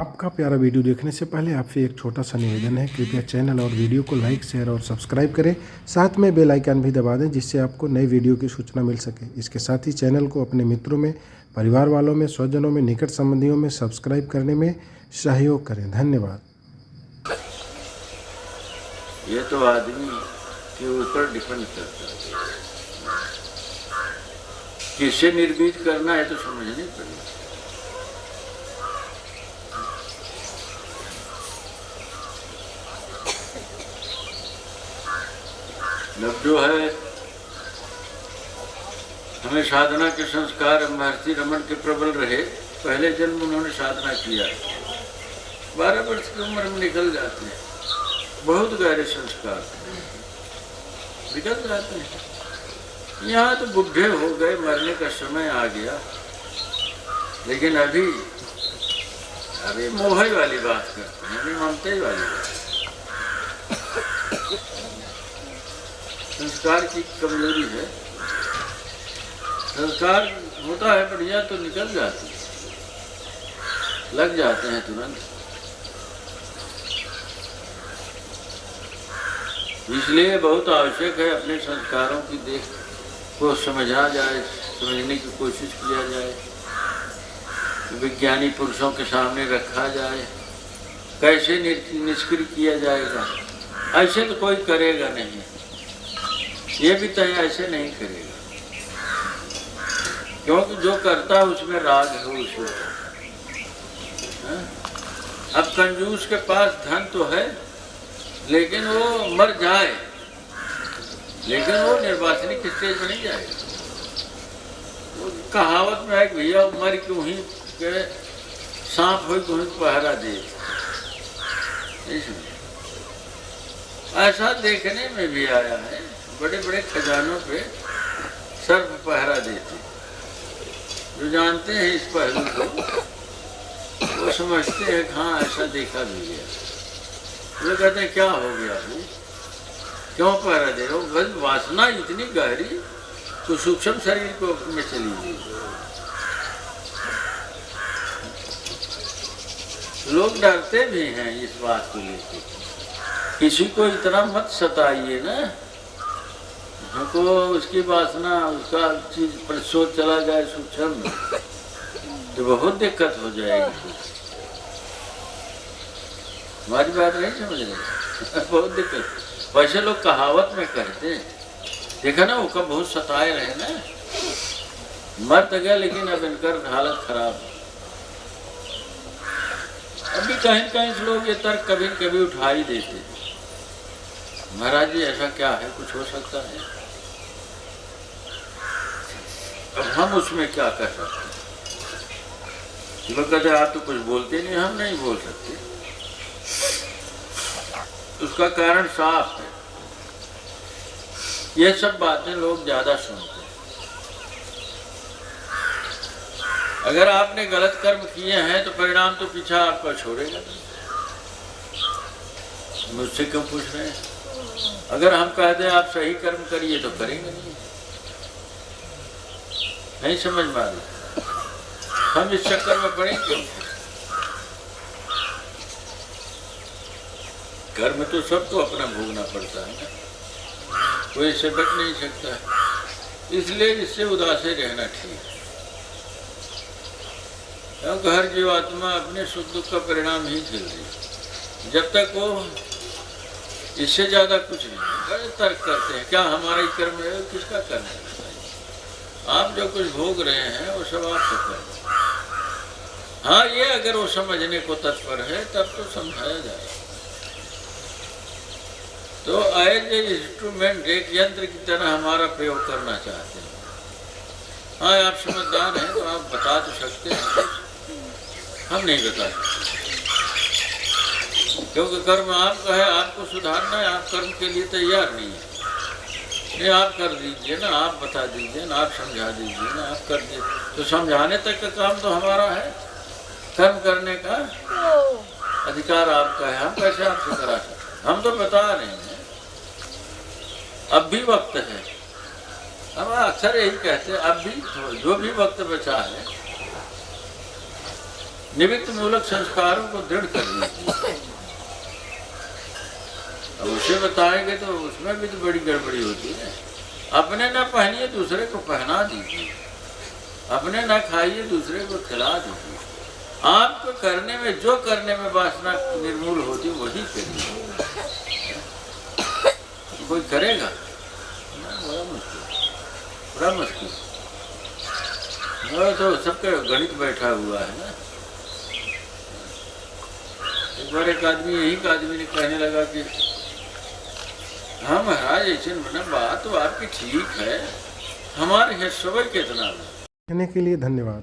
आपका प्यारा वीडियो देखने से पहले आपसे एक छोटा सा निवेदन है, कृपया चैनल और वीडियो को लाइक, शेयर और सब्सक्राइब करें। साथ में बेल आइकन भी दबा दें जिससे आपको नई वीडियो की सूचना मिल सके। इसके साथ ही चैनल को अपने मित्रों में, परिवार वालों में, स्वजनों में, निकट संबंधियों में सब्सक्राइब करने में सहयोग करें। धन्यवाद। ये तो आदमी के ऊपर डिपेंड करता है, किससे निर्मित करना है तो समझनी पड़ेगी। अब जो है हमें साधना के संस्कार महर्षि रमन के प्रबल रहे। पहले जन्म उन्होंने साधना किया, 12 वर्ष की उम्र में निकल जाते हैं, बहुत गहरे संस्कार निकल जाते हैं। यहाँ तो बुढ़े हो गए, मरने का समय आ गया, लेकिन अभी मोह वाली बात करते हैं, अभी ममता वाली बात। संस्कार की कमजोरी है। संस्कार होता है बढ़िया तो निकल जाते हैं, लग जाते हैं तुरंत। इसलिए बहुत आवश्यक है अपने संस्कारों की देख को समझा जाए, समझने की कोशिश किया जाए, विज्ञानी पुरुषों के सामने रखा जाए, कैसे निष्क्रिय किया जाएगा। ऐसे तो कोई करेगा नहीं, ये भी तय ऐसे नहीं करेगा, क्योंकि जो करता है उसमें राग है उसमें। अब कंजूस के पास धन तो है, लेकिन वो मर जाए, लेकिन वो निर्वासनिक स्टेज में नहीं जाएगा। वो कहावत में है कि भैया मर क्यों ही के सांप हो क्यों ही पहरा दे। ऐसा देखने में भी आया है, बड़े बड़े खजानों पे सर्प पहरा देते। जो जानते हैं इस पहलू को वो समझते हैं कि हाँ ऐसा देखा भी गया। वो कहते हैं क्या हो गया भाई, क्यों पहरा दे रहे हो? बस वासना इतनी गहरी तो सूक्ष्म शरीर को में चली गई। लोग डरते भी हैं इस बात को लेकर, किसी को इतना मत सताइए ना, हमको उसकी वासना, उसका चीज पर सोच चला जाए सूक्ष्म में तो बहुत दिक्कत हो जाएगी। हमारी बात नहीं समझ रहे बहुत दिक्कत। वैसे लोग कहावत में कहते हैं, देखा ना वो कब बहुत सताए रहे ना, मर तो गया लेकिन अब इनकर हालत खराब है। अभी कहीं कहीं लोग ये तर्क कभी कभी उठा ही देते, महाराज जी ऐसा क्या है, कुछ हो सकता है। अब हम उसमें क्या कर सकते हैं? लोग कहते आप तो कुछ बोलते नहीं, हम नहीं बोल सकते। उसका कारण साफ है, ये सब बातें लोग ज्यादा सुनते हैं। अगर आपने गलत कर्म किए हैं तो परिणाम तो पीछा आपका छोड़ेगा नहीं। मुझसे क्यों पूछ रहे हैं? अगर हम कह दें आप सही कर्म करिए तो करेंगे नहीं समझ में आ रही। हम इस चक्कर में पड़ेंगे। कर्म तो सबको अपना भोगना पड़ता है ना, कोई इससे बच नहीं सकता है। इसलिए इससे उदासे रहना ठीक है, क्योंकि हर जीवात्मा अपने सुख दुख का परिणाम ही झेल रही है। जब तक वो इससे ज्यादा कुछ नहीं, बड़े तर्क करते हैं क्या हमारा ही कर्म है, किसका कर्म है? आप जो कुछ भोग रहे हैं वो सब आपका कर्म। हाँ, ये अगर वो समझने को तत्पर है तब तो समझाया जाए। तो एज ए इंस्ट्रूमेंट, एक यंत्र की तरह हमारा प्रयोग करना चाहते हैं। हाँ, आप समझदार हैं तो आप बता तो सकते हैं, हम नहीं बता सकते, क्योंकि कर्म आपका है, आपको सुधारना है। आप कर्म के लिए तैयार नहीं है। नहीं, आप कर दीजिए ना, आप बता दीजिए ना, आप समझा दीजिए ना, आप कर दीजिए। तो समझाने तक का काम तो हमारा है, कर्म करने का अधिकार आपका है। हम कैसे आपसे करा सकते? हम तो बता रहे हैं, अब भी वक्त है। हम अक्सर यही कहते हैं, अब भी जो भी वक्त बचा है निमित्त मूलक संस्कारों को दृढ़ कर लीजिए। अब उसे बताएंगे तो उसमें भी तो बड़ी गड़बड़ी होती है। अपने ना पहनिए दूसरे को पहना दीजिए, अपने ना खाइए दूसरे को खिला दीजिए। आपको करने में जो करने में वासना निर्मूल होती वही करिए। कोई करेगा बड़ा मुश्किल, बड़ा मुश्किल। तो सबका गणित बैठा हुआ है ना। एक बार एक आदमी, यही का आदमी ने कहने लगा कि हाँ महाराज ऐसे मैंने बात तो आपकी ठीक है, हमारे है सबर कितना। कहने के लिए धन्यवाद।